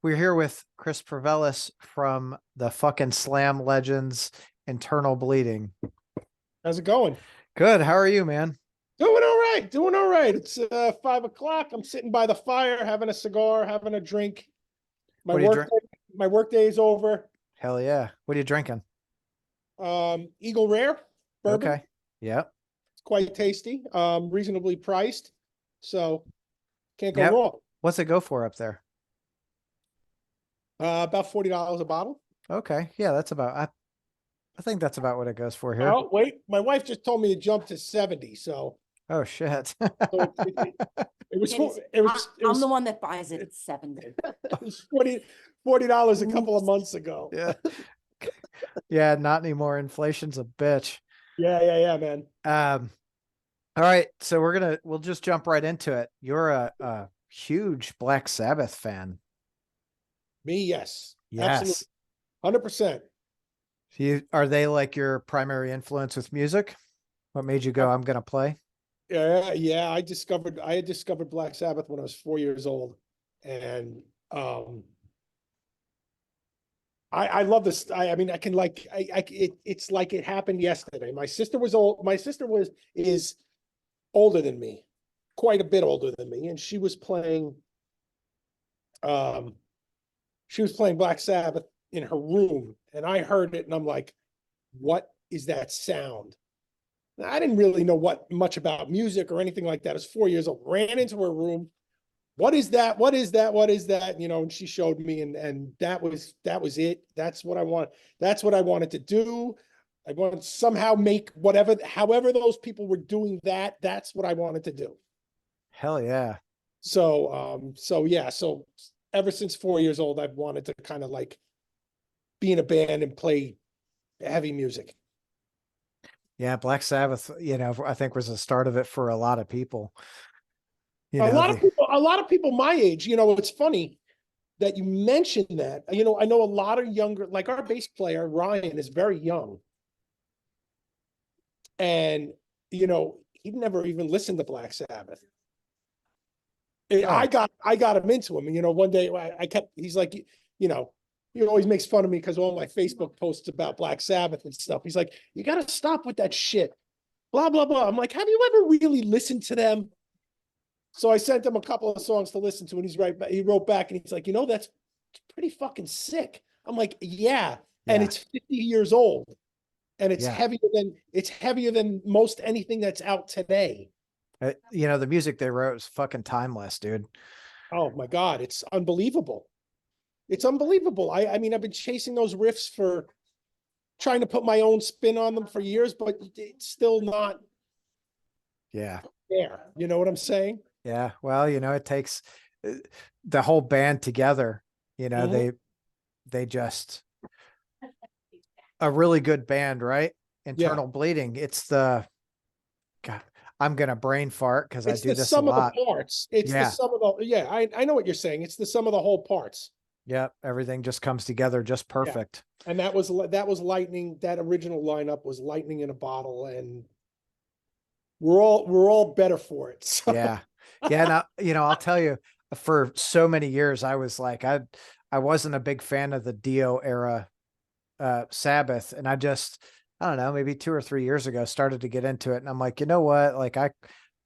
We're here with Chris Pervelis from the fucking Slam Legends Internal Bleeding. How's it going? Good. How are you, man? Doing all right. Doing all right. It's 5 o'clock. I'm sitting by the fire, having a cigar, having a drink. My What are you work drink? my work day is over. Hell yeah. What are you drinking? Eagle Rare bourbon. Okay. Yep. It's quite tasty. Reasonably priced. So can't go Yep. wrong. What's it go for up there? About $40 a bottle. Okay. Yeah, that's about I think that's about what it goes for here. Oh, wait. My wife just told me to jump to 70. Oh shit. So it was It is. I'm the one that buys it. It's 70. it was $40 a couple of months ago. Yeah. Yeah, not anymore. Inflation's a bitch. Yeah, man. All right, so we'll just jump right into it. You're a huge Black Sabbath fan. Me, yes. Yes. Absolutely. 100%. Are they like your primary influence with music? What made you go, I'm gonna play? Yeah. I had discovered Black Sabbath when I was 4 years old. And I love this. I mean, I can like it's like it happened yesterday. My sister was old. My sister is older than me, quite a bit older than me, and she was playing Black Sabbath in her room, and I heard it, and I'm like, what is that sound? Now, I didn't really know much about music or anything like that. I was 4 years old, ran into her room. What is that? What is that? What is that? You know, and she showed me, and that was it. That's what I want. That's what I wanted to do. I wanted to somehow make however those people were doing that. That's what I wanted to do. Hell yeah. So yeah. So ever since 4 years old, I've wanted to kind of like be in a band and play heavy music. Yeah, Black Sabbath, I think was the start of it for a lot of people. A lot of people my age, it's funny that you mentioned that. I know a lot of younger, like our bass player, Ryan, is very young. And, he'd never even listened to Black Sabbath. Oh. I got him into him. And, one day he's like, he always makes fun of me because all my Facebook posts about Black Sabbath and stuff. He's like, you got to stop with that shit. Blah, blah, blah. I'm like, have you ever really listened to them? So I sent him a couple of songs to listen to, and he wrote back and he's like, that's pretty fucking sick. I'm like, yeah. And it's 50 years old, and it's heavier than most anything that's out today. The music they wrote is fucking timeless, dude. Oh my God, it's unbelievable. It's unbelievable. I mean, I've been chasing those riffs for trying to put my own spin on them for years, but it's still not there. You know what I'm saying? Yeah. Well, it takes the whole band together, they just a really good band, right? Internal Bleeding. It's God, I'm going to brain fart because I do this a lot. It's the sum of the parts. It's the sum of the, I know what you're saying. It's the sum of the whole parts. Yep. Everything just comes together just perfect. Yeah. And that was lightning. That original lineup was lightning in a bottle, and we're all better for it. So. Yeah. Yeah. Now, I'll tell you, for so many years, I was like, I wasn't a big fan of the Dio era Sabbath. And I don't know, maybe 2 or 3 years ago, started to get into it. And I'm like, you know what? Like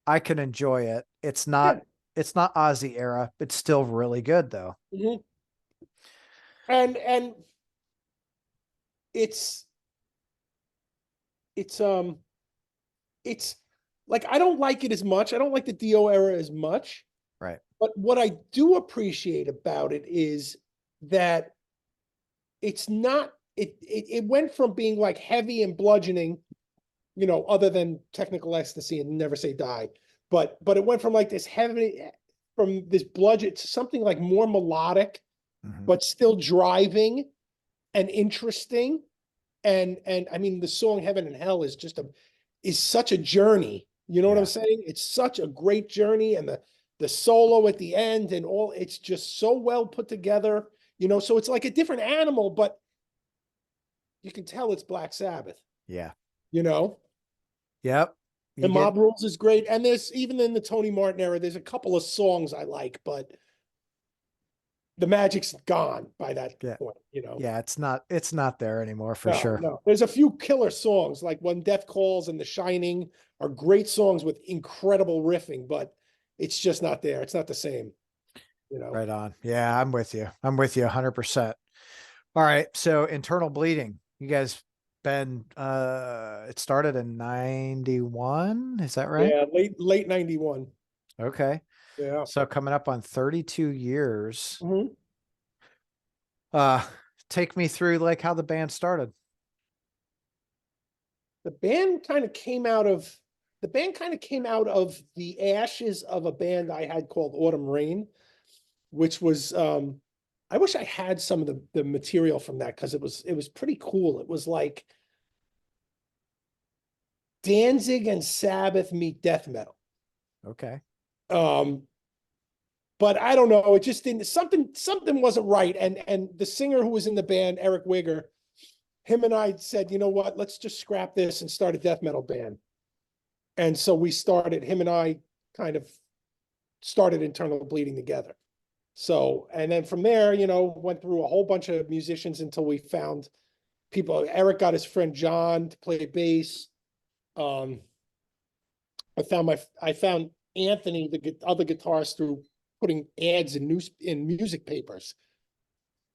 I can enjoy it. It's not Ozzy era. It's still really good though. Mm-hmm. And it's like, I don't like it as much. I don't like the Dio era as much. Right. But what I do appreciate about it is that it's not, it went from being like heavy and bludgeoning, other than Technical Ecstasy and Never Say Die. But it went from like this heavy, from this bludgeon to something like more melodic, but still driving and interesting. And I mean, the song Heaven and Hell is such a journey. You know what I'm saying? It's such a great journey, and the solo at the end and all, it's just so well put together, so it's like a different animal, but you can tell it's Black Sabbath. Yeah. Yep. The Mob Rules is great. And there's, even in the Tony Martin era, there's a couple of songs I like, but the magic's gone by that Yeah. point, you know? Yeah, it's not there anymore for No, sure. no. There's a few killer songs like When Death Calls and The Shining are great songs with incredible riffing, but it's just not there. It's not the same, you know? Right on. Yeah, I'm with you. I'm with you 100%. All right. So internal bleeding. You guys been it started in 91, is that right? Yeah, late 91. Okay. Yeah. So coming up on 32 years. Mhm. Uh take me through like how the band started. The band kind of came out of the ashes of a band I had called Autumn Rain, which was I wish I had some of the material from that because it was pretty cool. It was like Danzig and Sabbath meet death metal. Okay. Um, but I don't know. It just didn't. Something wasn't right. And the singer who was in the band, Eric Wigger, him and I said, you know what? Let's just scrap this and start a death metal band. And so we started. Him and I kind of started Internal Bleeding together. So, and then from there, you know, went through a whole bunch of musicians until we found people. Eric got his friend John to play bass. Um, I found Anthony, the other guitarist, through putting ads in music papers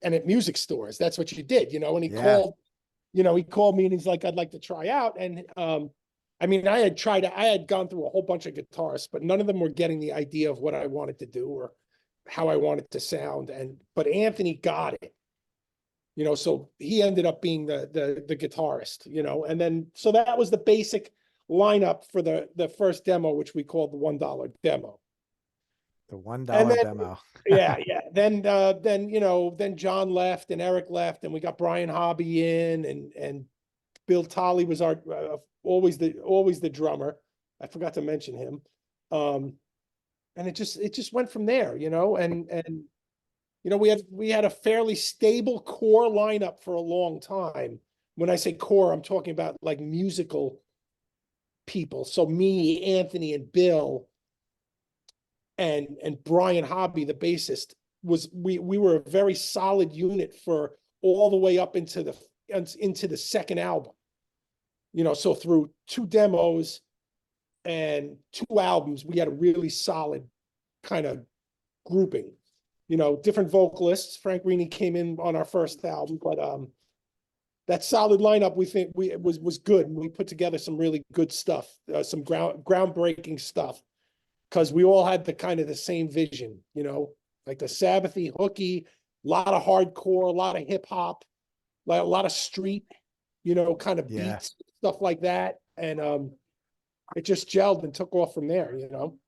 and at music stores. That's what you did, you know. And Yeah. he called me and he's like, I'd like to try out. And I mean, I had gone through a whole bunch of guitarists, but none of them were getting the idea of what I wanted to do or how I wanted to sound. But Anthony got it, you know, so he ended up being the guitarist, you know, and then so that was the basic lineup for the first demo, which we called the $1 demo. The $1 And then, demo. yeah. Then, you know, then John left and Eric left and we got Brian Hobby in and Bill Tolley was our always the drummer. I forgot to mention him. And it just went from there, you know, and you know, we had a fairly stable core lineup for a long time. When I say core, I'm talking about like musical people. So me, Anthony, and Bill, and Brian Hobby, the bassist, we were a very solid unit for all the way up into the second album. You know, so through 2 demos and 2 albums, we had a really solid kind of grouping. You know, different vocalists. Frank Rini came in on our first album, but that solid lineup we think was good. We put together some really good stuff, some groundbreaking stuff, because we all had the same vision. You know, like the Sabbathy, hooky, a lot of hardcore, a lot of hip hop, like a lot of street, you know, kind of Yeah. beats, stuff like that, and it just gelled and took off from there. You know,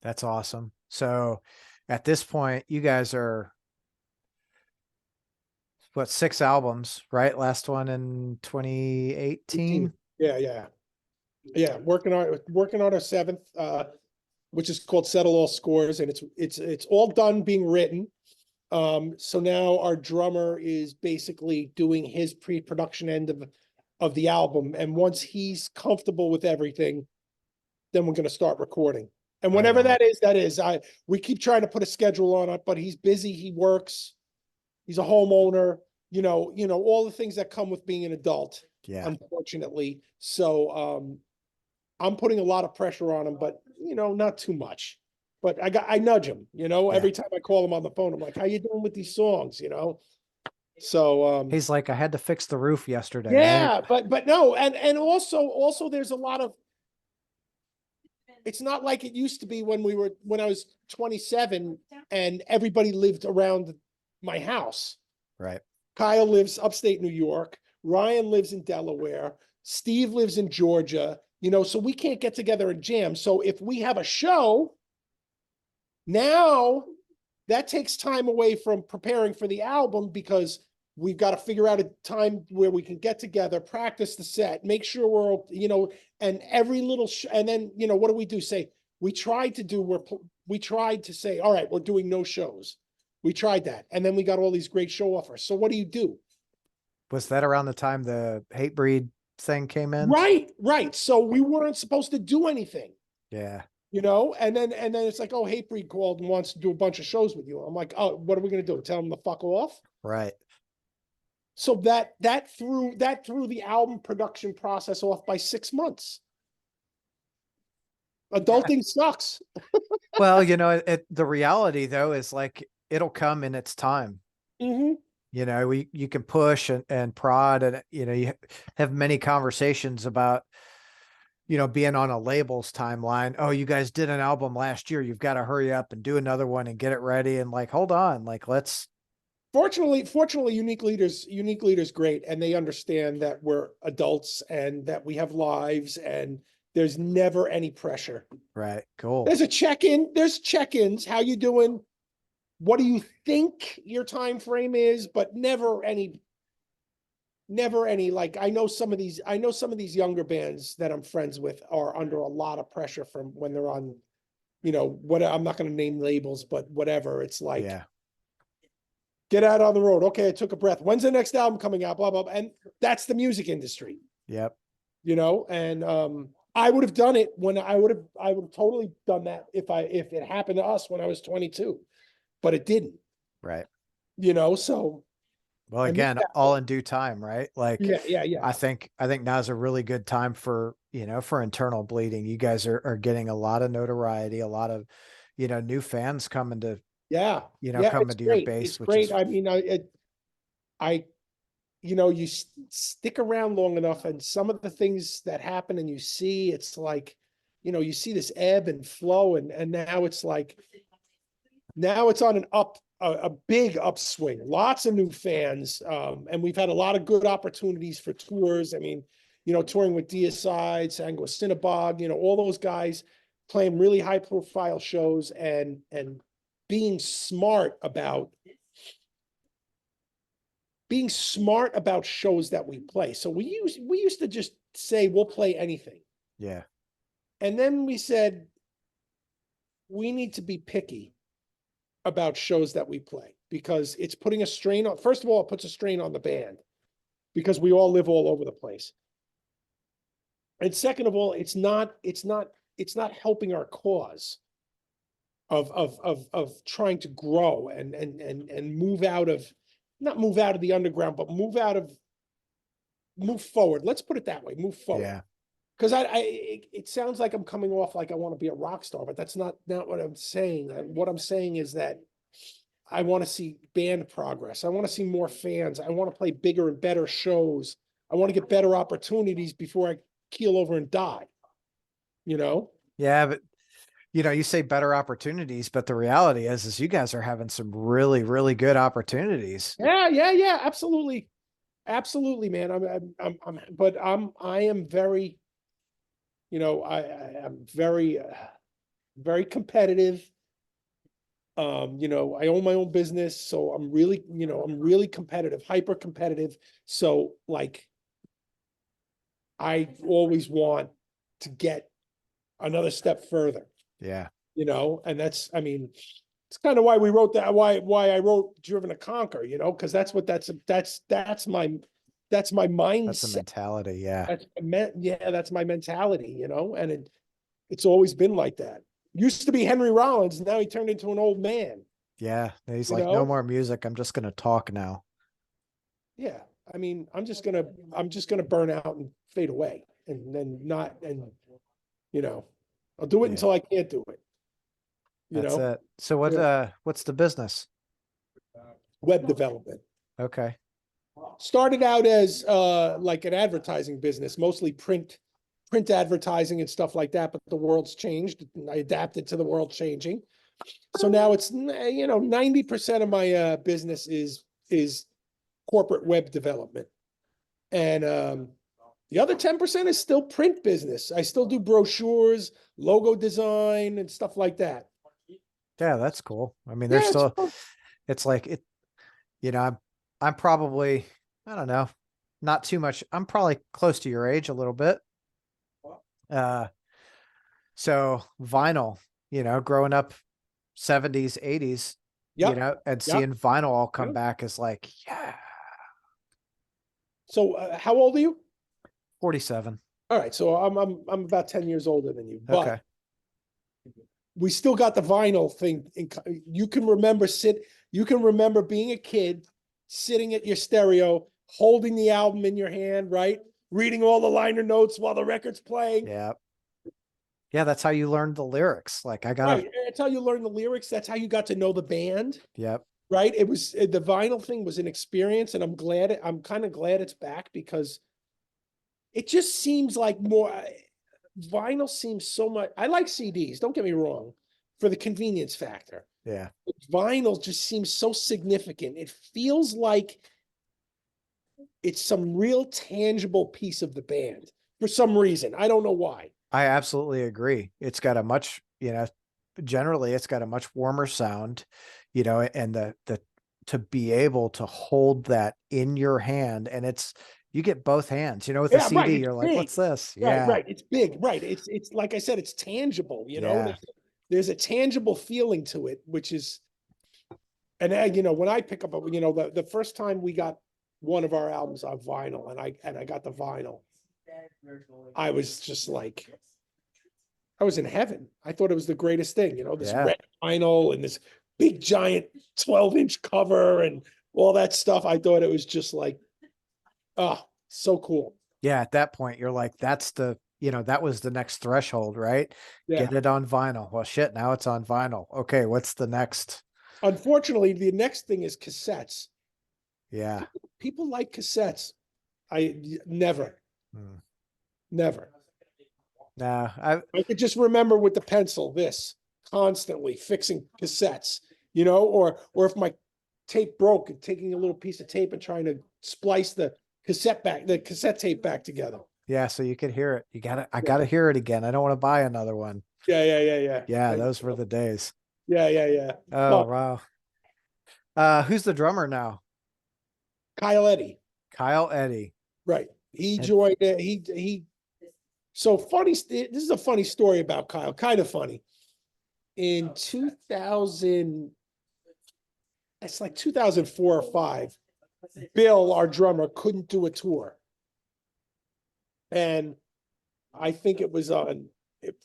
That's awesome. So at this point, you guys are what, 6 albums, right? Last one in 2018. yeah. Working on our 7th, which is called Settle All Scores, and it's all done being written. So now our drummer is basically doing his pre-production end of the album, and once he's comfortable with everything, then we're going to start recording. And whenever Right on. that is. We keep trying to put a schedule on it, but he's busy. He works. He's a homeowner. You know, all the things that come with being an adult, Yeah. unfortunately. So I'm putting a lot of pressure on him, but you know, not too much. But I nudge him, you know, Yeah. every time I call him on the phone, I'm like, how you doing with these songs, you know? So He's like, I had to fix the roof yesterday. yeah, but no, and also there's a lot of, it's not like it used to be when I was 27 and everybody lived around my house. Right. Kyle lives upstate New York. Ryan lives in Delaware. Steve lives in Georgia. You know, so we can't get together and jam. So if we have a show, now that takes time away from preparing for the album because we've got to figure out a time where we can get together, practice the set, make sure we're, you know, and every little, and then, you know, what do? We tried to say, all right, we're doing no shows. We tried that. And then we got all these great show offers. So what do? Was that around the time the Hatebreed thing came in? Right. So we weren't supposed to do anything. Yeah. you know, and then it's like, oh, Hatebreed called and wants to do a bunch of shows with you. I'm like, oh, what are we gonna do? Tell him to fuck off? Right. So that threw the album production process off by 6 months. Adulting sucks. Well, the reality though is like it'll come in its time. Mm-hmm. You can push and prod, and you have many conversations about being on a label's timeline. Oh, you guys did an album last year. You've got to hurry up and do another one and get it ready. And like, hold on, like let's. Fortunately, Unique Leaders great, and they understand that we're adults and that we have lives, and there's never any pressure. Right. Cool. There's a check-in, there's check-ins. How you doing? What do you think your time frame is? But never any, like, I know some of these younger bands that I'm friends with are under a lot of pressure from when they're on, what, I'm not going to name labels, but whatever. It's like, Yeah. get out on the road. Okay, I took a breath. When's the next album coming out? Blah, blah, blah. And that's the music industry. Yep. And I would have done it when I would have totally done that if it happened to us when I was 22, but it didn't. Right. So. Well, again, all in due time, right? Like, Yeah. I think now's a really good time for internal bleeding. You guys are getting a lot of notoriety, a lot of new fans coming to coming to your base. It's great. I mean, you stick around long enough, and some of the things that happen, and you see, it's like, you see this ebb and flow, and now it's like, now it's on a big upswing, lots of new fans. And we've had a lot of good opportunities for tours. I mean, touring with Deicide, Sangwa Cinnabog, all those guys playing really high profile shows and being smart about shows that we play. So we used to just say, we'll play anything. Yeah. And then we said, we need to be picky about shows that we play, because it's putting a strain on, first of all, it puts a strain on the band because we all live all over the place. And second of all, it's not helping our cause of trying to grow and move out of, not move out of the underground, but move forward. Let's put it that way, move forward. Yeah. Because it sounds like I'm coming off like I want to be a rock star, but that's not what I'm saying. What I'm saying is that I want to see band progress. I want to see more fans. I want to play bigger and better shows. I want to get better opportunities before I keel over and die. Yeah, but you say better opportunities, but the reality is you guys are having some really, really good opportunities. Yeah, absolutely, man. I am very. I'm very, very competitive. I own my own business, so I'm really competitive, hyper competitive. So like, I always want to get another step further. Yeah. And it's kind of why we wrote that, why I wrote Driven to Conquer, because that's my mindset. That's a mentality. Yeah. That's my mentality, and it's always been like that. Used to be Henry Rollins, now he turned into an old man. Yeah. He's like, no more music. I'm just going to talk now. Yeah. I'm just going to burn out and fade away, and then I'll do it until I can't do it. That's it. So what's the business? Web development. Okay. Started out as like an advertising business, mostly print advertising and stuff like that, but the world's changed. I adapted to the world changing. So now it's 90% of my business is corporate web development. And the other 10% is still print business. I still do brochures, logo design, and stuff like that. Yeah, that's cool. There's still, it's like it, I'm probably, I don't know, not too much. I'm probably close to your age a little bit. So vinyl, growing up 70s, 80s, and seeing vinyl all come back is like, yeah. So how old are you? 47. All right. So I'm about 10 years older than you, but we still got the vinyl thing. You can remember being a kid, sitting at your stereo, holding the album in your hand, right? Reading all the liner notes while the record's playing. Yeah. Yeah, that's how you learned the lyrics. Like I gotta, Right. That's how you learn the lyrics. That's how you got to know the band. yep. Right. It was the vinyl thing was an experience, and I'm kind of glad it's back because it just seems like more vinyl seems so much. I like CDs, don't get me wrong, for the convenience factor. Yeah. But vinyl just seems so significant. It feels like it's some real tangible piece of the band for some reason. I don't know why. I absolutely agree. It's got a much, generally it's got a much warmer sound, and the to be able to hold that in your hand, and you get both hands, with a Yeah, CD, right. It's you're like, big. what's this? Right, Yeah. right. It's big. Right. It's like I said, it's tangible, Yeah. There's a tangible feeling to it, which is, and when I pick up, the first time we got one of our albums on vinyl, and I got the vinyl, I was just like, I was in heaven. I thought it was the greatest thing, this Yeah. red vinyl and this big giant 12-inch cover and all that stuff. I thought it was just like, oh, so cool. Yeah. At that point, you're like, that's that was the next threshold, right? Yeah. Get it on vinyl. Well, shit, now it's on vinyl. Okay. What's the next? Unfortunately, the next thing is cassettes. Yeah. People like cassettes. Never. Never. Nah, I could just remember with the pencil, this constantly fixing cassettes, or if my tape broke, and taking a little piece of tape and trying to splice the cassette tape back together. yeah. So you could hear it. I gotta hear it again. I don't want to buy another one. Yeah. Yeah. Those were the days. Yeah. Oh, Well, wow. Who's the drummer now? Kyle Eddy. Kyle Eddy. Right. He joined it. So funny. This is a funny story about Kyle. Kind of funny. In 2000, it's like 2004 or 5, Bill, our drummer, couldn't do a tour. And I think it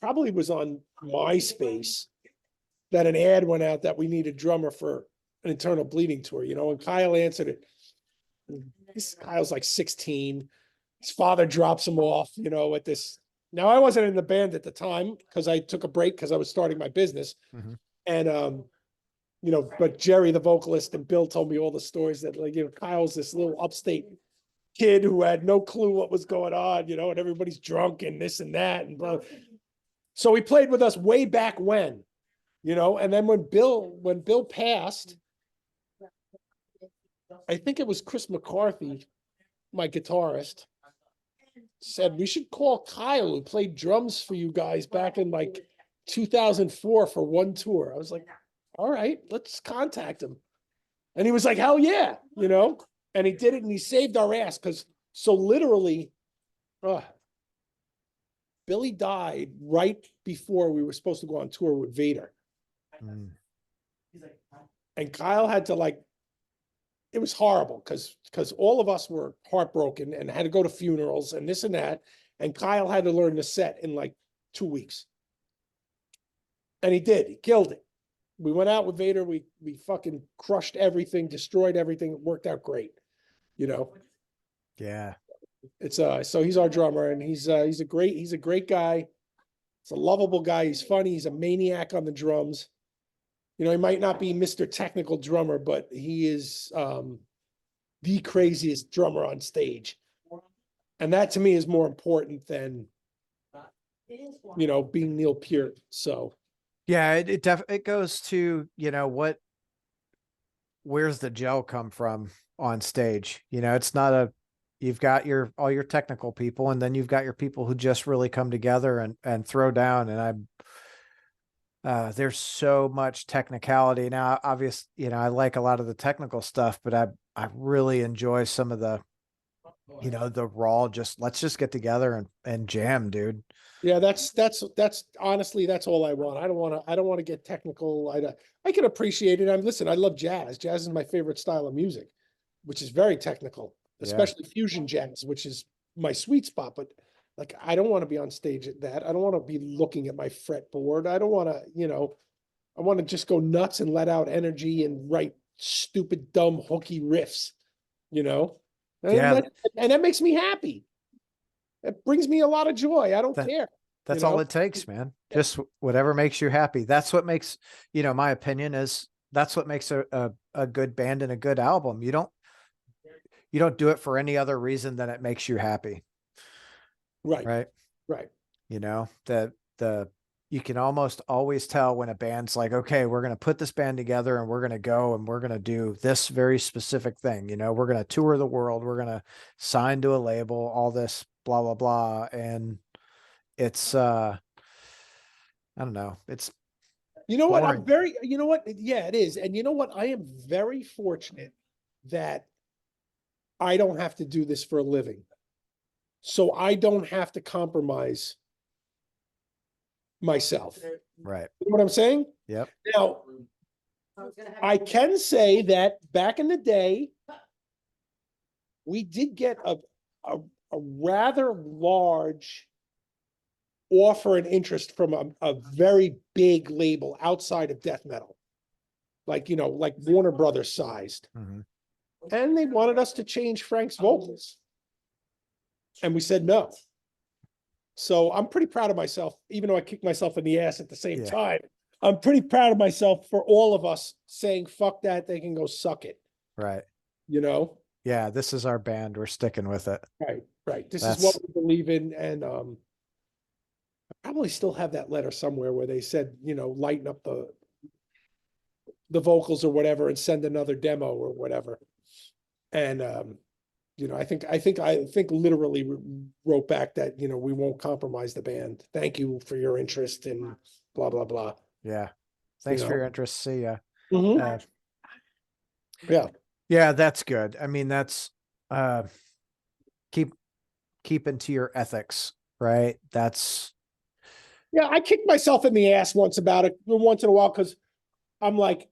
probably was on MySpace that an ad went out that we need a drummer for an Internal Bleeding tour, and Kyle answered it. Kyle's like 16. His father drops him off, at this. Now, I wasn't in the band at the time because I took a break because I was starting my business. Mm-hmm. And, but Jerry, the vocalist, and Bill told me all the stories that, like, Kyle's this little upstate kid who had no clue what was going on, and everybody's drunk and this and that. And blah. So he played with us way back when, and then when Bill passed, I think it was Chris McCarthy, my guitarist, said we should call Kyle, who played drums for you guys back in like 2004 for one tour. I was like, all right, let's contact him. And he was like, hell yeah, and he did it, and he saved our ass because literally, Billy died right before we were supposed to go on tour with Vader. And Kyle had to it was horrible because all of us were heartbroken and had to go to funerals and this and that. And Kyle had to learn the set in like 2 weeks. And he did. He killed it. We went out with Vader. We fucking crushed everything, destroyed everything. It worked out great. Yeah. It's so he's our drummer, and he's a great guy. He's a lovable guy. He's funny. He's a maniac on the drums. He might not be Mr. Technical Drummer, but he is the craziest drummer on stage. And that to me is more important than, being Neil Peart. So. Yeah, it goes to, where's the gel come from on stage? It's not you've got all your technical people, and then you've got your people who just really come together and throw down. And there's so much technicality now. Obviously, I like a lot of the technical stuff, but I really enjoy some of the, the raw, let's just get together and jam, dude. Yeah, that's honestly, that's all I want. I don't want to get technical. I can appreciate it. Listen, I love jazz. Jazz is my favorite style of music, which is very technical, especially fusion jazz, which is my sweet spot. But Like, I don't want to be on stage at that. I don't want to be looking at my fretboard. I don't want to, I want to just go nuts and let out energy and write stupid, dumb, hooky riffs, you know? And Yeah. that makes me happy. It brings me a lot of joy. I don't care. That's all it takes, man. Just whatever makes you happy. That's what makes, my opinion is that's what makes a good band and a good album. You don't do it for any other reason than it makes you happy. Right. Right. Right. You can almost always tell when a band's like, okay, we're going to put this band together and we're going to go and we're going to do this very specific thing. We're going to tour the world. We're going to sign to a label, all this blah, blah, blah. And it's, I don't know. It's, what? boring. Yeah, it is. And you know what? I am very fortunate that I don't have to do this for a living. So I don't have to compromise myself. Right. You know what I'm saying? Yep. Now, I can say that back in the day, we did get a rather large offer and interest from a very big label outside of death metal. Like Warner Brothers sized. Mm-hmm. And they wanted us to change Frank's vocals. And we said no. So I'm pretty proud of myself, even though I kicked myself in the ass at the same time. I'm pretty proud of myself for all of us saying, fuck that, they can go suck it. Right. Yeah, this is our band. We're sticking with it. Right. This is what we believe in. And I probably still have that letter somewhere where they said, lighten up the vocals or whatever and send another demo or whatever. And I think literally wrote back that, we won't compromise the band. Thank you for your interest in blah, blah, blah. Yeah. Thanks for your interest. See ya. Mm-hmm. Yeah, that's good. I mean, that's keeping to your ethics, right? I kicked myself in the ass once in a while because I'm like,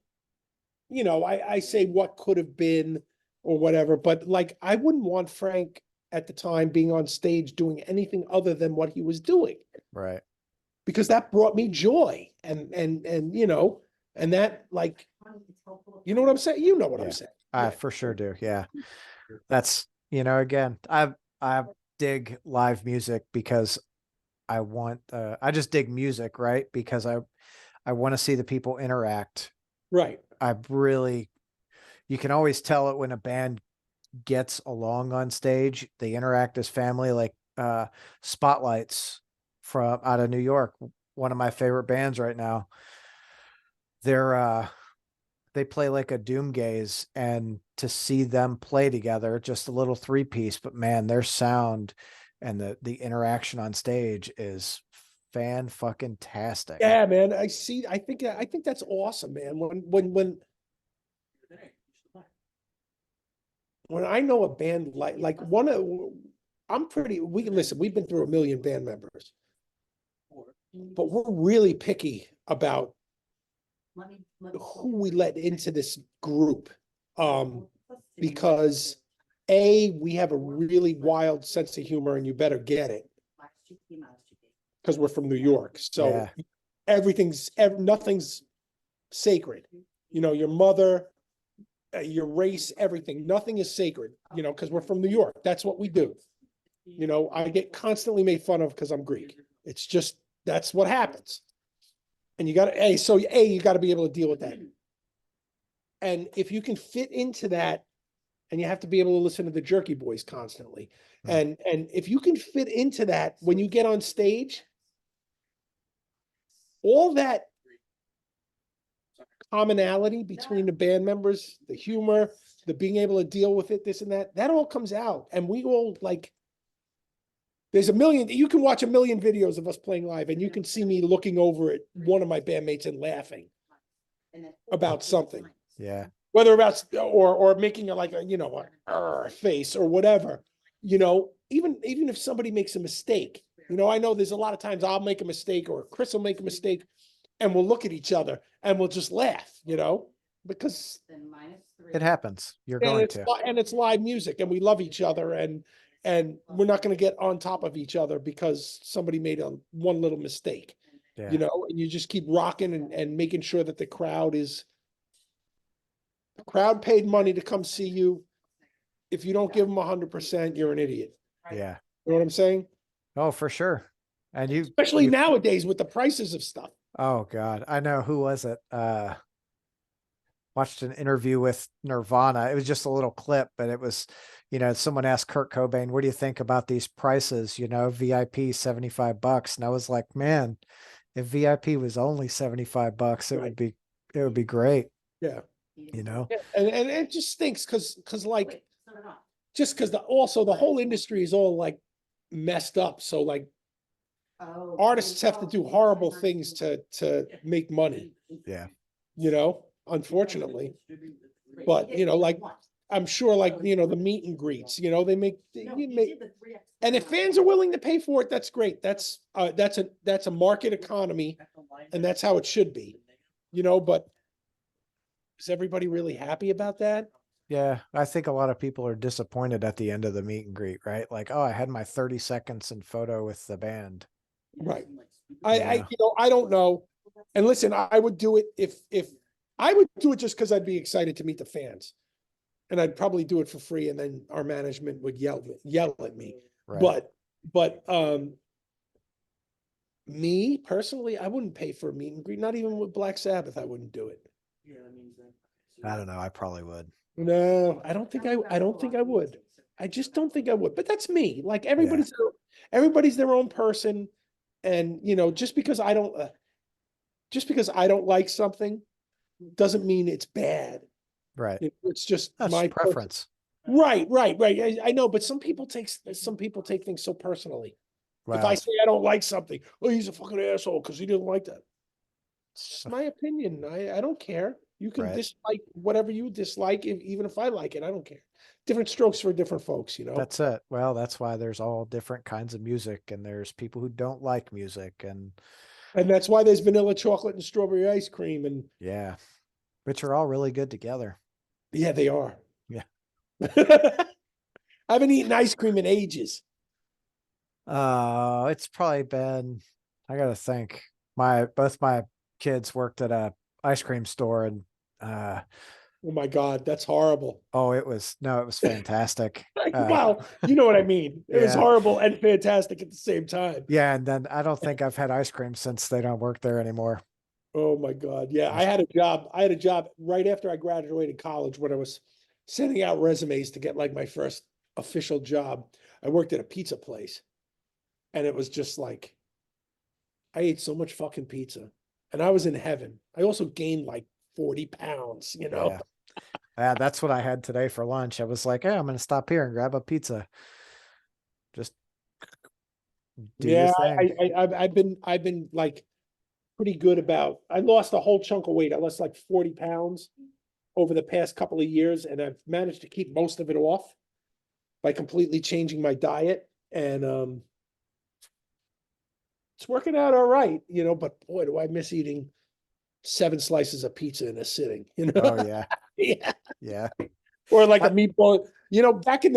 I say what could have been or whatever, but like I wouldn't want Frank at the time being on stage doing anything other than what he was doing. Right. Because that brought me joy and that, like, you know what I'm saying? You know what I'm saying. I for sure do. Yeah. That's, again, I dig live music because I just dig music, right? Because I want to see the people interact. Right. You can always tell it when a band gets along on stage. They interact as family, like Spotlights from out of New York, one of my favorite bands right now. They play like a doom gaze, and to see them play together, just a little 3-piece, but man, their sound and the interaction on stage is fan-fucking-tastic. Yeah, man. I think that's awesome, man. When I know a band like we've been through a million band members, but we're really picky about who we let into this group. Because we have a really wild sense of humor and you better get it because we're from New York. So nothing's sacred. Your mother, your race, everything, nothing is sacred, because we're from New York. That's what we do. I get constantly made fun of because I'm Greek. It's just, that's what happens. And you got to be able to deal with that. And if you can fit into that, and you have to be able to listen to the Jerky Boys constantly. And if you can fit into that when you get on stage, all that commonality between the band members, the humor, the being able to deal with it, this and that all comes out. And we all you can watch a million videos of us playing live and you can see me looking over at one of my bandmates and laughing about something. Yeah. Whether about, or making a face or whatever, even if somebody makes a mistake, I know there's a lot of times I'll make a mistake or Chris will make a mistake and we'll look at each other and we'll just laugh, because it happens. You're going to. And it's live music and we love each other. And, and we're not going to get on top of each other because somebody made one little mistake, Yeah. you know, and you just keep rocking and making sure that the crowd paid money to come see you. If you don't give them 100%, you're an idiot. Yeah. You know what I'm saying? Oh, for sure. And Especially nowadays with the prices of stuff. oh God, I know. Who was it? Watched an interview with Nirvana. It was just a little clip, but it was, someone asked Kurt Cobain, what do you think about these prices? VIP $75. And I was like, man, if VIP was only $75, it would be great. Yeah. Yeah, and it just stinks because like, just because also the whole industry is all like messed up. So like artists have to do horrible things to make money, Yeah. Unfortunately. But, like, I'm sure like, the meet and greets, they make, and if fans are willing to pay for it, that's great. That's a market economy, and that's how it should be, but is everybody really happy about that? Yeah. I think a lot of people are disappointed at the end of the meet and greet, right? Like, oh, I had my 30 seconds in photo with the band. Right. I don't know. And listen, I would do it if I would do it just because I'd be excited to meet the fans. And I'd probably do it for free, and then our management would yell at me. Right. But me personally, I wouldn't pay for a meet and greet, not even with Black Sabbath, I wouldn't do it. I don't know. I probably would. No, I don't think I would. I just don't think I would. But that's me. Like everybody's their own person. And just because I don't like something doesn't mean it's bad. Right. It's just That's my preference. Right. I know, but some people take things so personally. If I Wow. say I don't like something, oh, he's a fucking asshole because he didn't like that. It's my opinion. I don't care. You can Right. dislike whatever you dislike, even if I like it. I don't care. Different strokes for different folks, That's it. Well, that's why there's all different kinds of music, and there's people who don't like music, and that's why there's vanilla chocolate and strawberry ice cream, and yeah, which are all really good together. yeah, they are. Yeah. I haven't eaten ice cream in ages. It's probably been, I gotta think. Both my kids worked at a ice cream store, and Oh my God, that's horrible. oh, it was fantastic. Wow, you know what I mean. It was Yeah. horrible and fantastic at the same time. Yeah, and then I don't think I've had ice cream since they don't work there anymore. Oh my God. Yeah, I had a job right after I graduated college when I was sending out resumes to get like my first official job. I worked at a pizza place, and it was just like I ate so much fucking pizza, and I was in heaven. I also gained like 40 pounds, Yeah. Yeah, that's what I had today for lunch. I was like, hey, I'm gonna stop here and grab a pizza. Just do your Yeah, thing. I've been like pretty good about. I lost a whole chunk of weight. I lost like 40 pounds over the past couple of years, and I've managed to keep most of it off by completely changing my diet. And it's working out all right, but boy, do I miss eating 7 slices of pizza in a sitting, Oh yeah. Yeah. Yeah. Or like a meatball, back in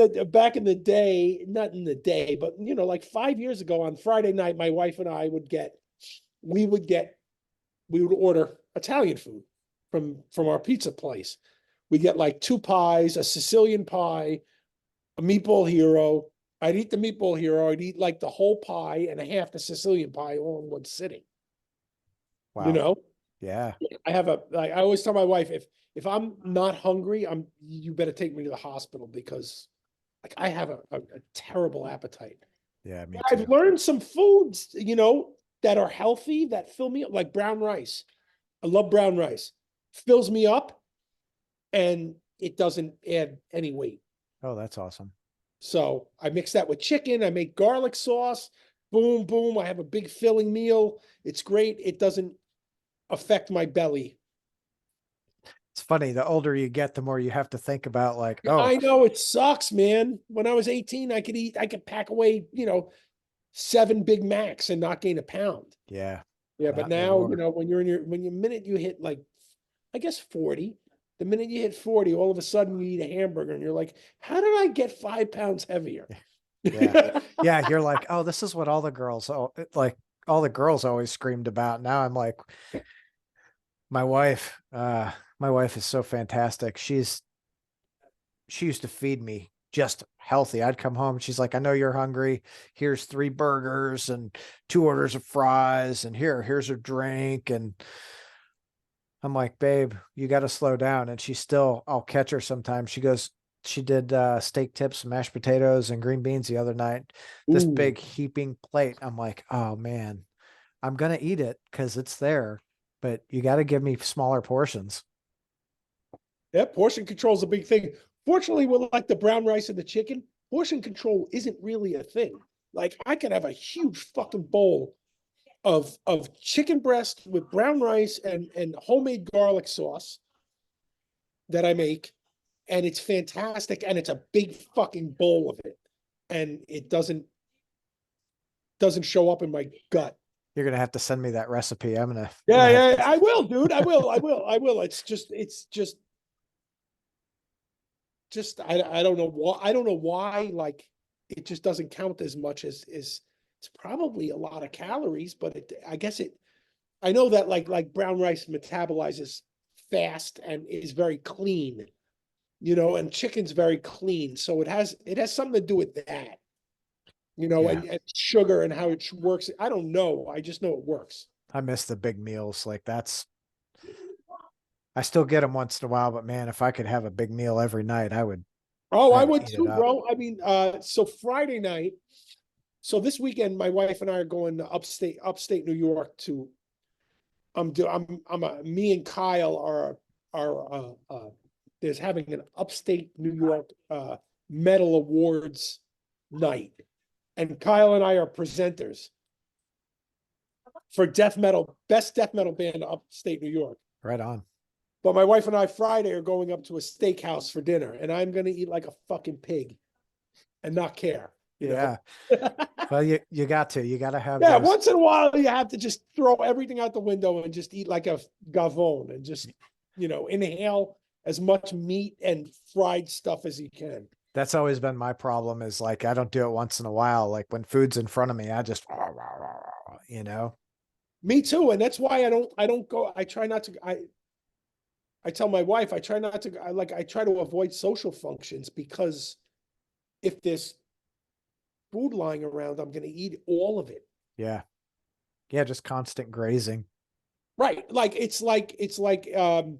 the day, not in the day, but like 5 years ago on Friday night, my wife and I we would order Italian food from our pizza place. We get like 2 pies, a Sicilian pie, a meatball hero. I'd eat the meatball hero. I'd eat like the whole pie and a half the Sicilian pie all in one sitting. Wow. Yeah. I always tell my wife, if I'm not hungry, you better take me to the hospital because like I have a terrible appetite. Yeah, me I've too. learned some foods, that are healthy, that fill me up, like brown rice. I love brown rice. Fills me up and it doesn't add any weight. Oh, that's awesome. So I mix that with chicken. I make garlic sauce. Boom, boom. I have a big filling meal. It's great. It doesn't affect my belly. It's funny, the older you get, the more you have to think about like, oh, I know it sucks, man. When I was 18, I could pack away, 7 Big Macs and not gain a pound. yeah. Yeah, but Not now, anymore. when you minute you hit like, I guess 40, the minute you hit 40, all of a sudden you eat a hamburger and you're like, how did I get 5 pounds heavier? Yeah. Yeah. You're like, oh, this is what all the girls, like all the girls always screamed about. Now I'm like, my wife, my wife is so fantastic. She used to feed me just healthy. I'd come home. She's like, I know you're hungry. Here's 3 burgers and 2 orders of fries. And here's a drink. And I'm like, babe, you got to slow down. And she still, I'll catch her sometimes. She goes, she did steak tips, mashed potatoes, and green beans the other night. This Ooh. big heaping plate. I'm like, oh man, I'm going to eat it because it's there, but you got to give me smaller portions. Yeah, portion control is a big thing. Fortunately, with like the brown rice and the chicken, portion control isn't really a thing. Like I could have a huge fucking bowl of chicken breast with brown rice and homemade garlic sauce that I make, and it's fantastic, and it's a big fucking bowl of it, and it doesn't show up in my gut. You're going to have to send me that recipe. I'm going to, Yeah, yeah, I will, dude. I will. It's just I don't know why. I don't know why. Like it just doesn't count as much as it's probably a lot of calories, but I guess it. I know that like brown rice metabolizes fast and is very clean, and chicken's very clean, so it has something to do with that, yeah, and sugar and how it works. I don't know. I just know it works. I miss the big meals. Like I still get them once in a while, but man, if I could have a big meal every night, Oh, I I'd would eat it too, up. bro. I mean, so Friday night. So this weekend, my wife and I are going to upstate New York to. Me and Kyle are there's having an upstate New York metal awards night, and Kyle and I are presenters for best death metal band upstate New York. Right on. But my wife and I Friday are going up to a steakhouse for dinner, and I'm gonna eat like a fucking pig and not care. Yeah. Well, you got to have Yeah, those. once in a while you have to just throw everything out the window and just eat like a gavone and just, inhale as much meat and fried stuff as you can. That's always been my problem is like, I don't do it once in a while. Like when food's in front of me, I just, you know, Me too, and that's why I don't go. I try not to. I tell my wife I try not to. I try to avoid social functions because if there's food lying around, I'm going to eat all of it. yeah. Yeah. Just constant grazing. Right, like it's like a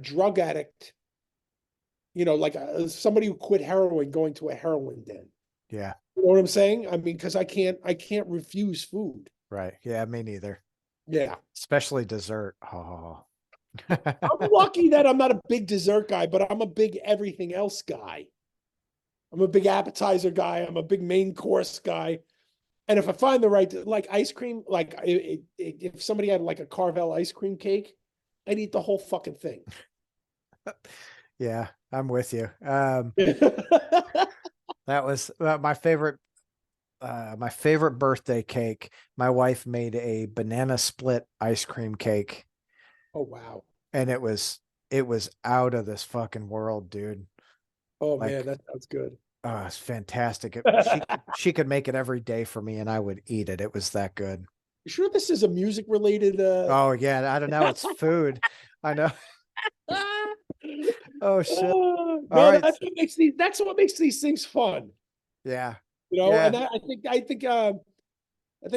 drug addict, like somebody who quit heroin going to a heroin den. Yeah. You know what I'm saying? I mean, because I can't refuse food. Right. Yeah. Me neither. Yeah. Especially dessert. Oh, I'm lucky that I'm not a big dessert guy, but I'm a big everything else guy. I'm a big appetizer guy. I'm a big main course guy. And if I find the right, like ice cream, like if somebody had like a Carvel ice cream cake, I'd eat the whole fucking thing. yeah. I'm with you. Oh That was my favorite birthday cake. My wife made a banana split ice cream cake, wow. and it was out of this fucking world, dude. Oh Like, man, that sounds good. oh, it's fantastic. She could make it every day for me, and I would eat it. It was that good. You sure this is a music related Oh yeah, I don't know. It's food. I know. Oh shit. All no, right. that's what makes these things fun. Yeah. And Yeah. I think a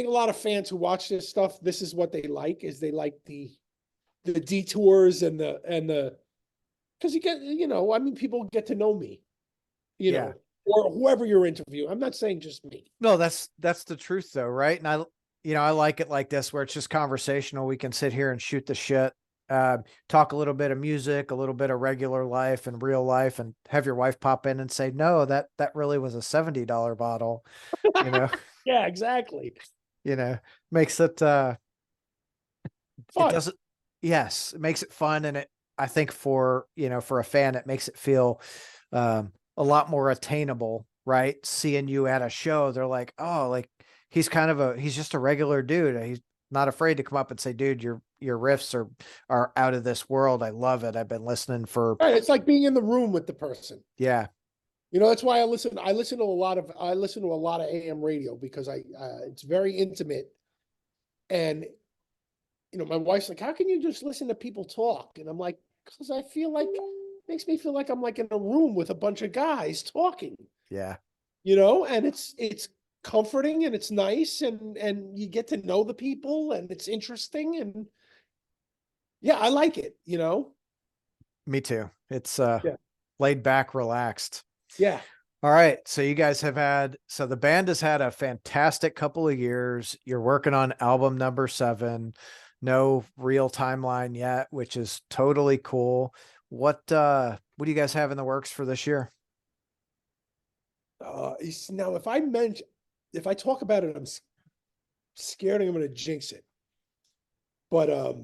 lot of fans who watch this stuff, this is what they like, is they like the detours and the because I mean, people get to know me, Yeah. or whoever you're interviewing. I'm not saying just me. No, that's the truth though, right? And I like it like this where it's just conversational. We can sit here and shoot the shit, talk a little bit of music, a little bit of regular life and real life, and have your wife pop in and say, no, that really was a $70 bottle, you know, Yeah, exactly. you know, makes it it Fun. doesn't, yes, it makes it fun. And I think for a fan, it makes it feel a lot more attainable, right? Seeing you at a show, they're like, oh, like he's just a regular dude. He's not afraid to come up and say, dude, your riffs are out of this world. I love it. I've been listening for, Right. It's like being in the room with the person. yeah. You know, that's why I listen to a lot of AM radio because it's very intimate. And, you know, my wife's like, how can you just listen to people talk? And I'm like, because I feel like, makes me feel like I'm like in a room with a bunch of guys talking, Yeah. you know, and it's comforting and it's nice and you get to know the people and it's interesting and yeah, I like it, you know? Me too. It's Yeah. laid back, relaxed. Yeah. All right. So you guys have so the band has had a fantastic couple of years. You're working on album number 7. No real timeline yet, which is totally cool. What do you guys have in the works for this year? Now if I talk about it, I'm scared I'm going to jinx it. But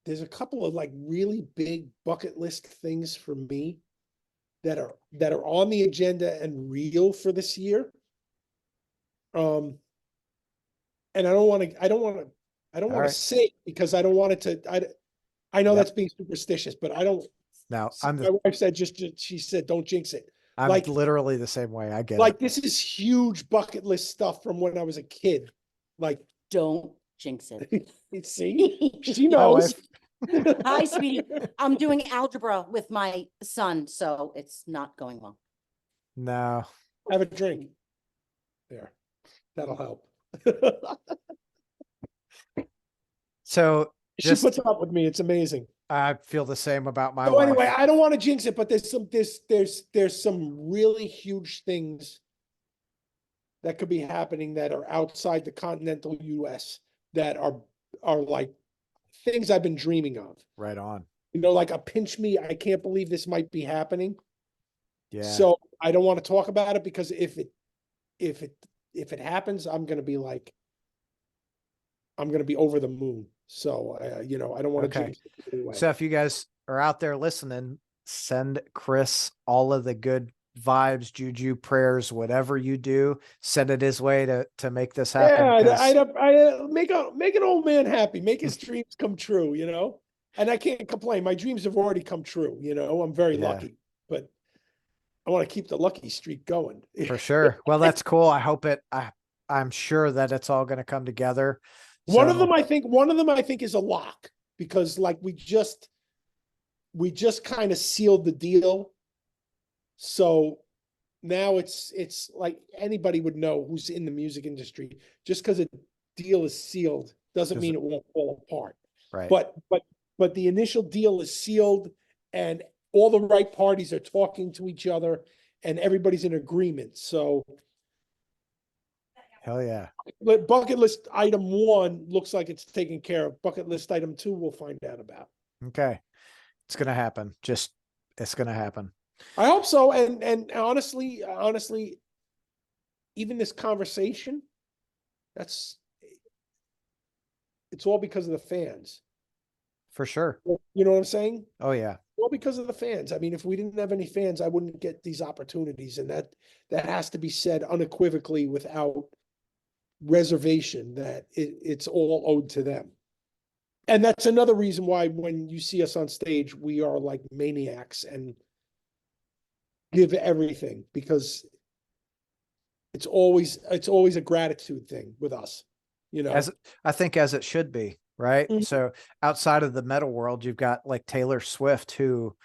there's a couple of like really big bucket list things for me that are on the agenda and real for this year. And I don't All want to right. say it because I don't want it to, I know Yep. that's being superstitious, but I don't, Now my wife said, she said, don't jinx it. I'm Like, literally the same way. I get like it. this is huge bucket list stuff from when I was a kid. Like, Don't jinx it. see, she Oh, knows. Hi, sweetie. I'm doing algebra with my son, so it's not going well. No. Have a drink. There, that'll help. So She just puts up with me. It's amazing. I feel the same about my So anyway, wife. I don't want to jinx it, but there's some really huge things that could be happening that are outside the continental US that are like things I've been dreaming of. Right on. You know, like a pinch me, I can't believe this might be happening. Yeah. So I don't want to talk about it because if it happens, I'm gonna be over the moon. So you know, I don't want to Okay. jinx it anyway. So if you guys are out there listening, send Chris all of the good vibes, juju, prayers, whatever you do, send it his way to make this happen. Yeah, 'Cause I make an old man happy, make his dreams come true, you know. And I can't complain. My dreams have already come true, you know. I'm very Yeah. lucky, but I want to keep the lucky streak going. For sure. Well, that's cool. I hope I'm sure that it's all going to come together. One of So them, I think is a lock because like we just kind of sealed the deal. So now it's like anybody would know who's in the music industry. Just because a deal is sealed doesn't mean it won't fall apart. right. But the initial deal is sealed and all the right parties are talking to each other and everybody's in agreement. So Hell yeah. bucket list item 1 looks like it's taken care of. Bucket list item 2, we'll find out about. Okay. It's going to happen. It's going to happen. I hope so. And honestly, even this conversation, it's all because of the fans. For sure. You know what I'm saying? Oh yeah. Well, because of the fans. I mean, if we didn't have any fans, I wouldn't get these opportunities. And that has to be said unequivocally without reservation that it's all owed to them. And that's another reason why when you see us on stage, we are like maniacs and give everything because it's always a gratitude thing with us, you know. I think as it should be, right? Mhm. So outside of the metal world, you've got like Taylor Swift, who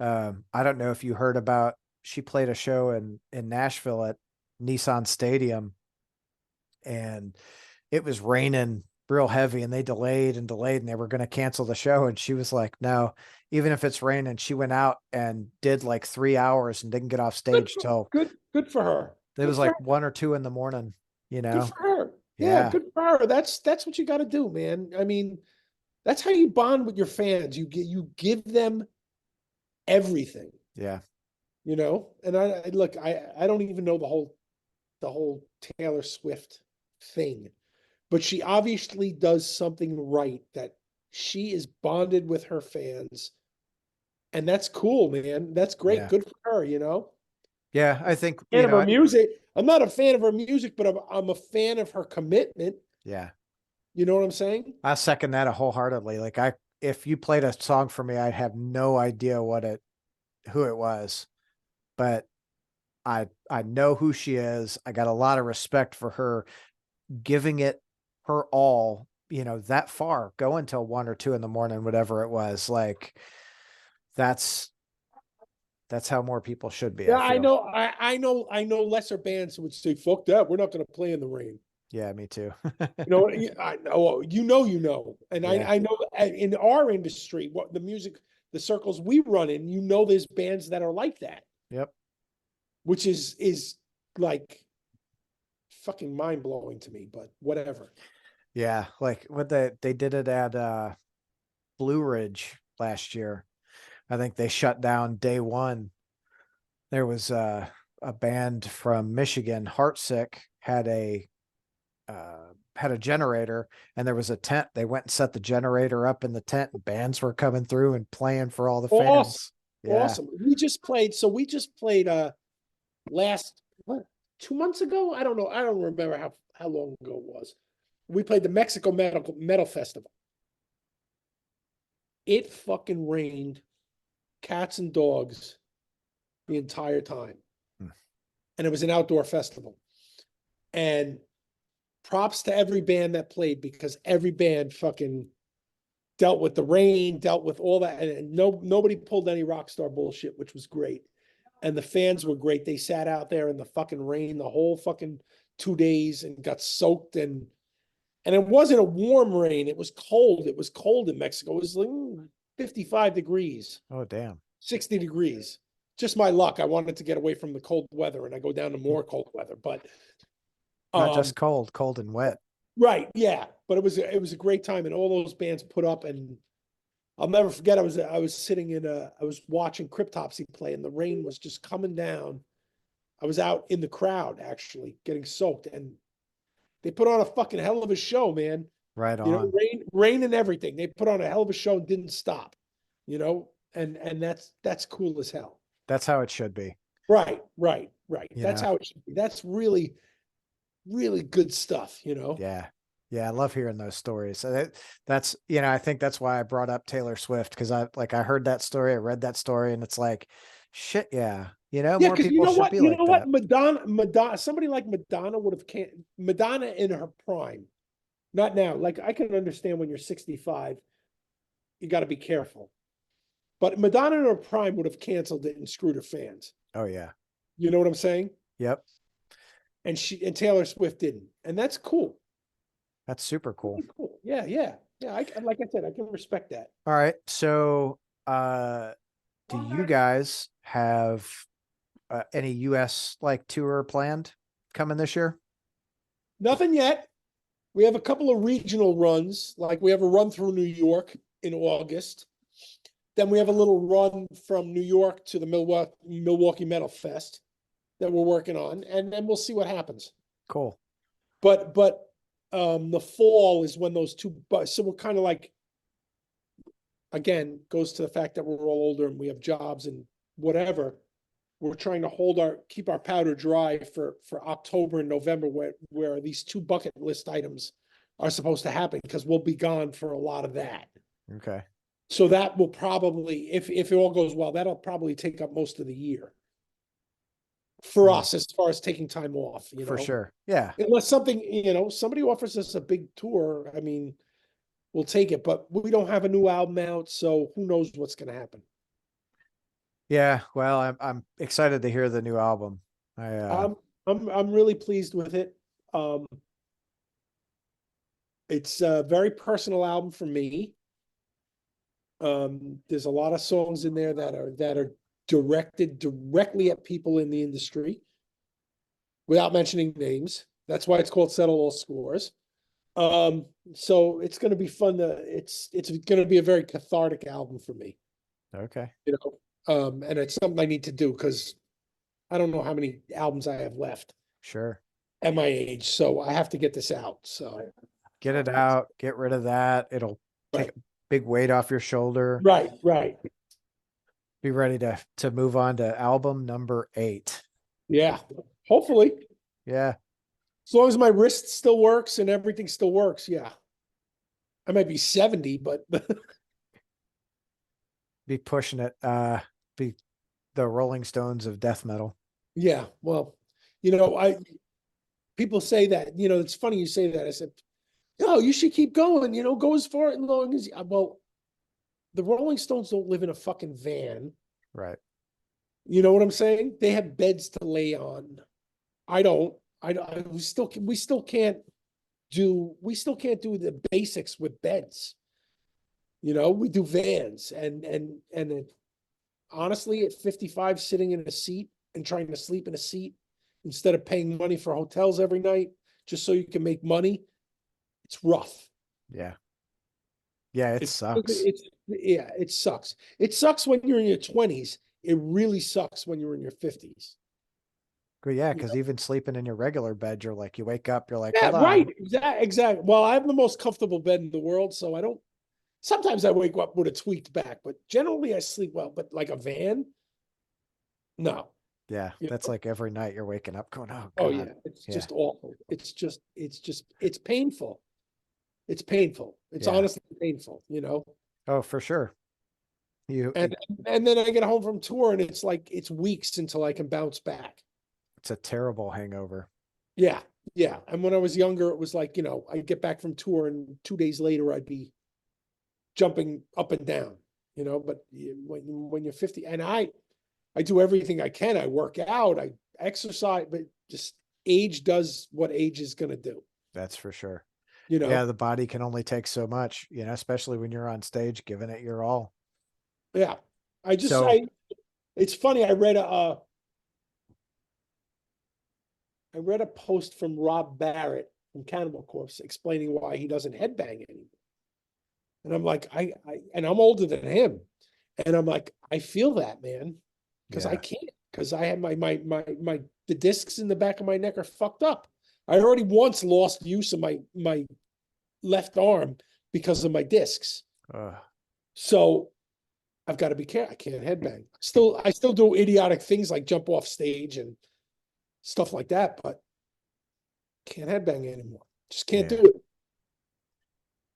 I don't know if you heard about. She played a show in Nashville at Nissan Stadium, and it was raining real heavy, and they delayed and delayed, and they were going to cancel the show. And she was like, "No, even if it's raining," she went out and did like 3 hours and didn't get off stage till Good for her. it was like 1 or 2 in the morning. You Good know? for her. Yeah, Yeah. good for her. That's what you got to do, man. I mean, that's how you bond with your fans. You give them everything, Yeah. you know. And I don't even know the whole Taylor Swift thing, but she obviously does something right that she is bonded with her fans, and that's cool, man. That's great. Yeah. Good for her, you know. Yeah. I think, Fan of her music. I'm not a fan of her music, but I'm a fan of her commitment. yeah, You know what I'm saying? I second that wholeheartedly. Like if you played a song for me, I'd have no idea who it was, but I know who she is. I got a lot of respect for her giving it her all, that far, going till 1 or 2 in the morning, whatever it was. Like that's how more people should be, Yeah, I I feel. know. I know lesser bands would say, "Fuck that, we're not going to play in the rain." Yeah, me too. I know, and Yeah. I know in our industry, what the music, the circles we run in, there's bands that are like that, Yep. which is like fucking mind blowing to me. But whatever. Yeah, like what they did it at Blue Ridge last year. I think they shut down day 1. There was a band from Michigan, Heartsick, had a generator, and there was a tent. They went and set the generator up in the tent, and bands were coming through and playing for all the Awesome, fans. Yeah. awesome. We just played last what 2 months ago. I don't know. I don't remember how long ago it was. We played the Mexico Metal Festival. It fucking rained cats and dogs the entire time. Hmm. And it was an outdoor festival. And props to every band that played, because every band fucking dealt with the rain, dealt with all that. And nobody pulled any rock star bullshit, which was great. And the fans were great. They sat out there in the fucking rain the whole fucking 2 days and got soaked. And it wasn't a warm rain. It was cold. It was cold in Mexico. It was like 55 degrees, Oh, damn. 60 degrees. Just my luck. I wanted to get away from the cold weather, and I go down to more cold weather. But Not just cold and wet. right, yeah. But it was a great time, and all those bands put up. And I'll never forget. I was sitting I was watching Cryptopsy play, and the rain was just coming down. I was out in the crowd actually getting soaked, and they put on a fucking hell of a show, man. Right on. Rain and everything. They put on a hell of a show and didn't stop. And that's cool as hell. That's how it should be. Right. You That's know? how it should be. That's really, really good stuff. Yeah. Yeah, I love hearing those stories. So that's, I think that's why I brought up Taylor Swift, because I heard that story, I read that story, and it's like, shit, yeah. Yeah, More because people should be like that. Madonna, somebody like Madonna would have can't Madonna in her prime, not now. Like, I can understand when you're 65, you got to be careful. But Madonna in her prime would have canceled it and screwed her fans. Oh yeah. You know what I'm saying? Yep. And Taylor Swift didn't, and that's cool. That's super cool. Really cool. Yeah. Like I said, I can respect that. All right. So, do you guys have any US like tour planned coming this year? Nothing yet. We have a couple of regional runs. Like, we have a run through New York in August. Then we have a little run from New York to the Milwaukee Metal Fest that we're working on, and then we'll see what happens. Cool. But the fall is when those two. So we're kind of like, again, goes to the fact that we're all older and we have jobs and whatever. We're trying to keep our powder dry for October and November, where these 2 bucket list items are supposed to happen, because we'll be gone for a lot of that. Okay. So that will probably, if it all goes well, that'll probably take up most of the year for us, as far as taking time off. For sure. Yeah. Unless somebody offers us a big tour, I mean, we'll take it. But we don't have a new album out, so who knows what's going to happen. Yeah. Well, I'm excited to hear the new album. I'm really pleased with it. It's a very personal album for me. There's a lot of songs in there that are directed directly at people in the industry, without mentioning names. That's why it's called Settle All Scores. So it's going to be fun. It's going to be a very cathartic album for me. Okay. And it's something I need to do, because I don't know how many albums I have left Sure. at my age. So I have to get this out. So Get it out, get rid of that. It'll take a big weight off your shoulder. Right. Be ready to move on to album number 8. Yeah. Hopefully. Yeah. As long as my wrist still works and everything still works. Yeah. I might be 70, but Be pushing it. The the Rolling Stones of death metal. Yeah, well, people say that, it's funny you say that. I said, no, you should keep going, go as far and long as, well, the Rolling Stones don't live in a fucking van. Right. You know what I'm saying? They have beds to lay on. I don't. We still can't do the basics with beds. We do vans honestly, at 55, sitting in a seat and trying to sleep in a seat instead of paying money for hotels every night just so you can make money, it's rough. Yeah. Yeah, it sucks. It sucks. It sucks when you're in your 20s. It really sucks when you're in your 50s. Well, yeah, because even sleeping in your regular bed, you're like, you wake up, you're like, Yeah, hold on. right. Exactly. Well, I have the most comfortable bed in the world, so I don't. Sometimes I wake up with a tweaked back, but generally I sleep well. But like a van, no. Yeah, that's like every night you're waking up going, oh Oh God. yeah, it's just awful. It's painful. It's painful. It's Yeah. honestly painful, Oh, for sure. And then I get home from tour and it's like it's weeks until I can bounce back. It's a terrible hangover. Yeah, yeah. And when I was younger, it was like, I'd get back from tour and 2 days later I'd be jumping up and down, but when you're 50, and I do everything I can. I work out, I exercise, but just age does what age is going to do. That's for sure. You know? Yeah, the body can only take so much, especially when you're on stage giving it your all. Yeah. So- It's funny. I read a post from Rob Barrett from Cannibal Corpse explaining why he doesn't headbang anymore. And I'm like, and I'm older than him. And I'm like, I feel that, man. Because I Yeah. can't. Because I have the discs in the back of my neck are fucked up. I already once lost use of my left arm because of my discs. So I've got to be careful. I can't headbang. I still do idiotic things like jump off stage and stuff like that, but can't headbang anymore. Just can't do it.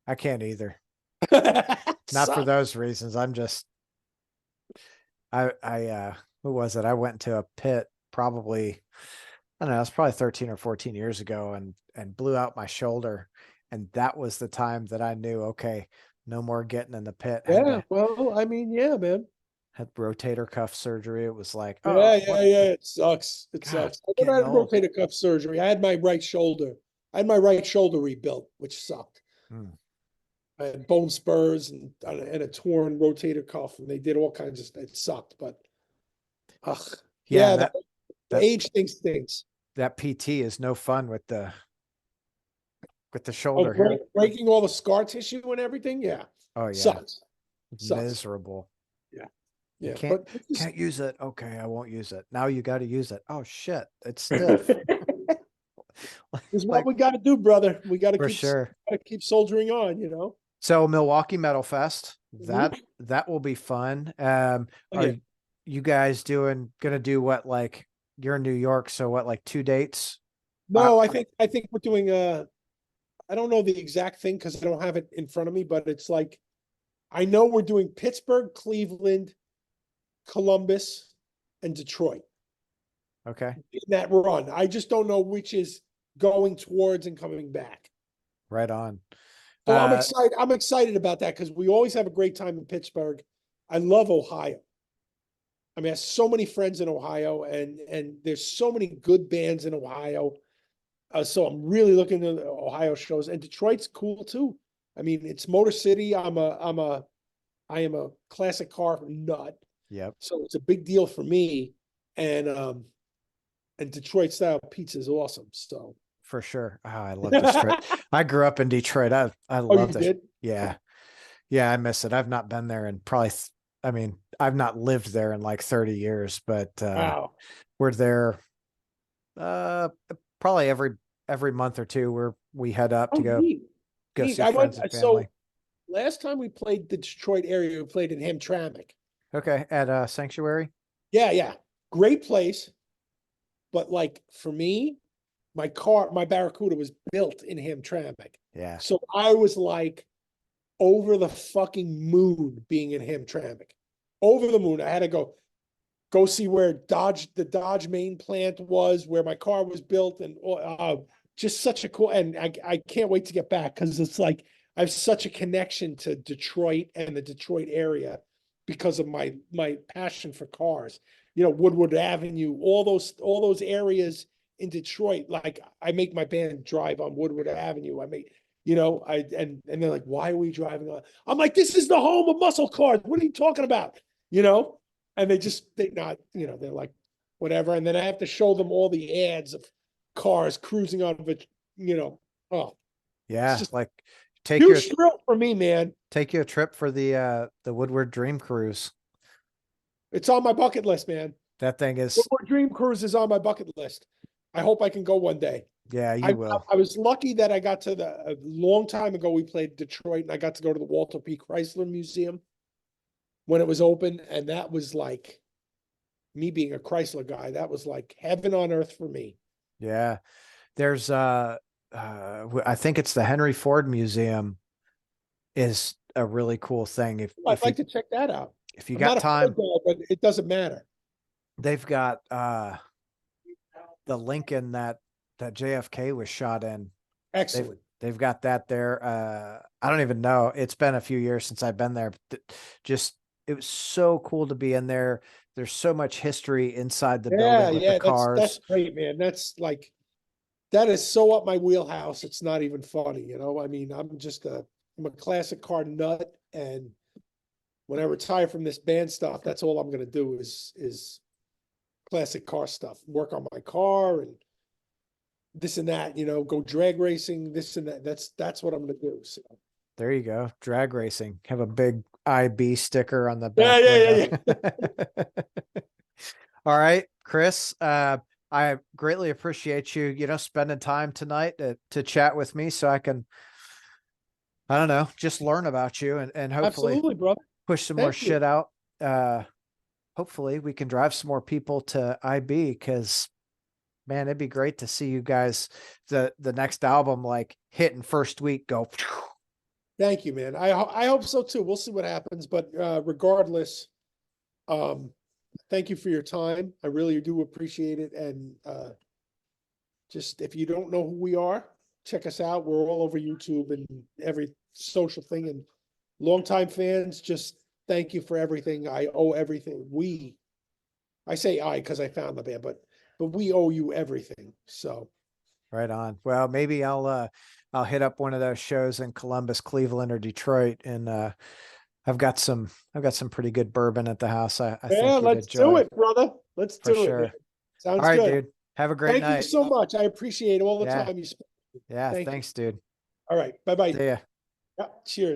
I can't either. Not Not for those reasons. I'm just, who was it? I went to a pit probably, I don't know, it was probably 13 or 14 years ago and blew out my shoulder. And that was the time that I knew, okay, no more getting in the pit. Yeah, well, I mean, yeah, man. Had rotator cuff surgery. It was like, Yeah. It sucks. It sucks. I getting had old. rotator cuff surgery. I had my right shoulder. I had my right shoulder rebuilt, which sucked. I had bone spurs and a torn rotator cuff, and they did all kinds of stuff. It sucked, but Yeah, the age thing stinks. That PT is no fun with the shoulder here. Breaking all the scar tissue and everything. Yeah. Oh yeah. Sucks. Miserable. Yeah. You Yeah. can't use it. Okay, I won't use it. Now you got to use it. Oh shit, it's stiff. It's what we got to do, brother. We got For to keep soldiering on, So Milwaukee Metal Fest, that will be fun. Are you guys gonna do what, like, you're in New York, so what, like 2 dates? No, I think we're doing I don't know the exact thing because I don't have it in front of me, but it's like I know we're doing Pittsburgh, Cleveland, Columbus, and Detroit. Okay. In that run. I just don't know which is going towards and coming back. Right on. So I'm excited. I'm excited about that because we always have a great time in Pittsburgh. I love Ohio. I mean, I have so many friends in Ohio, and there's so many good bands in Ohio. So I'm really looking at the Ohio shows, and Detroit's cool too. I mean, it's Motor City. I am a classic car nut. Yep. So it's a big deal for me, and Detroit style pizza is awesome. So for sure. Oh, I love Detroit. I grew up in Detroit. I love it. Yeah. Yeah, I miss it. I've not been there in probably, I mean, I've not lived there in like 30 years, but Wow. We're there probably every month or two we head up to go see friends and family. So last time we played the Detroit area, we played in Hamtramck. Okay, at Sanctuary? Yeah. Great place. But like for me, my Barracuda was built in Hamtramck. Yeah. So I was like over the fucking moon being in Hamtramck. Over the moon. I had to go go see where the Dodge main plant was, where my car was built, and just such a cool. And I can't wait to get back because it's like I have such a connection to Detroit and the Detroit area because of my passion for cars. Woodward Avenue, all those areas in Detroit. Like I make my band drive on Woodward Avenue. And they're like, why are we driving on? I'm like, this is the home of muscle cars. What are you talking about? And they're like, whatever. And then I have to show them all the ads of cars cruising on it, oh, Yeah, just like take your huge thrill for me, man. take you a trip for the Woodward Dream Cruise. It's on my bucket list, man. That thing is, Woodward Dream Cruise is on my bucket list. I hope I can go one day. yeah, you will. I was lucky that I got to a long time ago. We played Detroit, and I got to go to the Walter P. Chrysler Museum when it was open, and that was like me being a Chrysler guy. That was like heaven on earth for me. Yeah, there's I think it's the Henry Ford Museum is a really cool thing. I'd like to check that out. If you I'm got not a time, Ford guy, but it doesn't matter. they've got the Lincoln that JFK was shot in. Excellent. They've got that there. I don't even know. It's been a few years since I've been there. But it was so cool to be in there. There's so much history inside the building with the cars. That's great, man. That is so up my wheelhouse. It's not even funny, I mean, I'm a classic car nut, and when I retire from this band stuff, that's all I'm gonna do is classic car stuff. Work on my car and this and that, go drag racing, this and that. That's what I'm gonna do. So there you go. Drag racing. Have a big IB sticker on the back. Yeah. All right, Chris. I greatly appreciate you, spending time tonight to chat with me so I can, I don't know, just learn about you and hopefully Absolutely, brother. push some more shit out. Hopefully we can drive some more people to IB because, man, it'd be great to see you guys, the next album, like hitting first week go. Thank you, man. I hope so too. We'll see what happens, but regardless, thank you for your time. I really do appreciate it. And just if you don't know who we are, check us out. We're all over YouTube and every social thing. And longtime fans, just thank you for everything. I owe everything. I say I because I found the band, but we owe you everything. So right on. Well, maybe I'll hit up one of those shows in Columbus, Cleveland, or Detroit, and I've got some pretty good bourbon at the house. I think let's do it, brother. Let's do it. Man. Sounds all right, good. dude. Have a great night. Thank you so much. I appreciate all the time you spent. Yeah, thanks, dude. All right. Bye-bye. See ya. Yeah, cheers.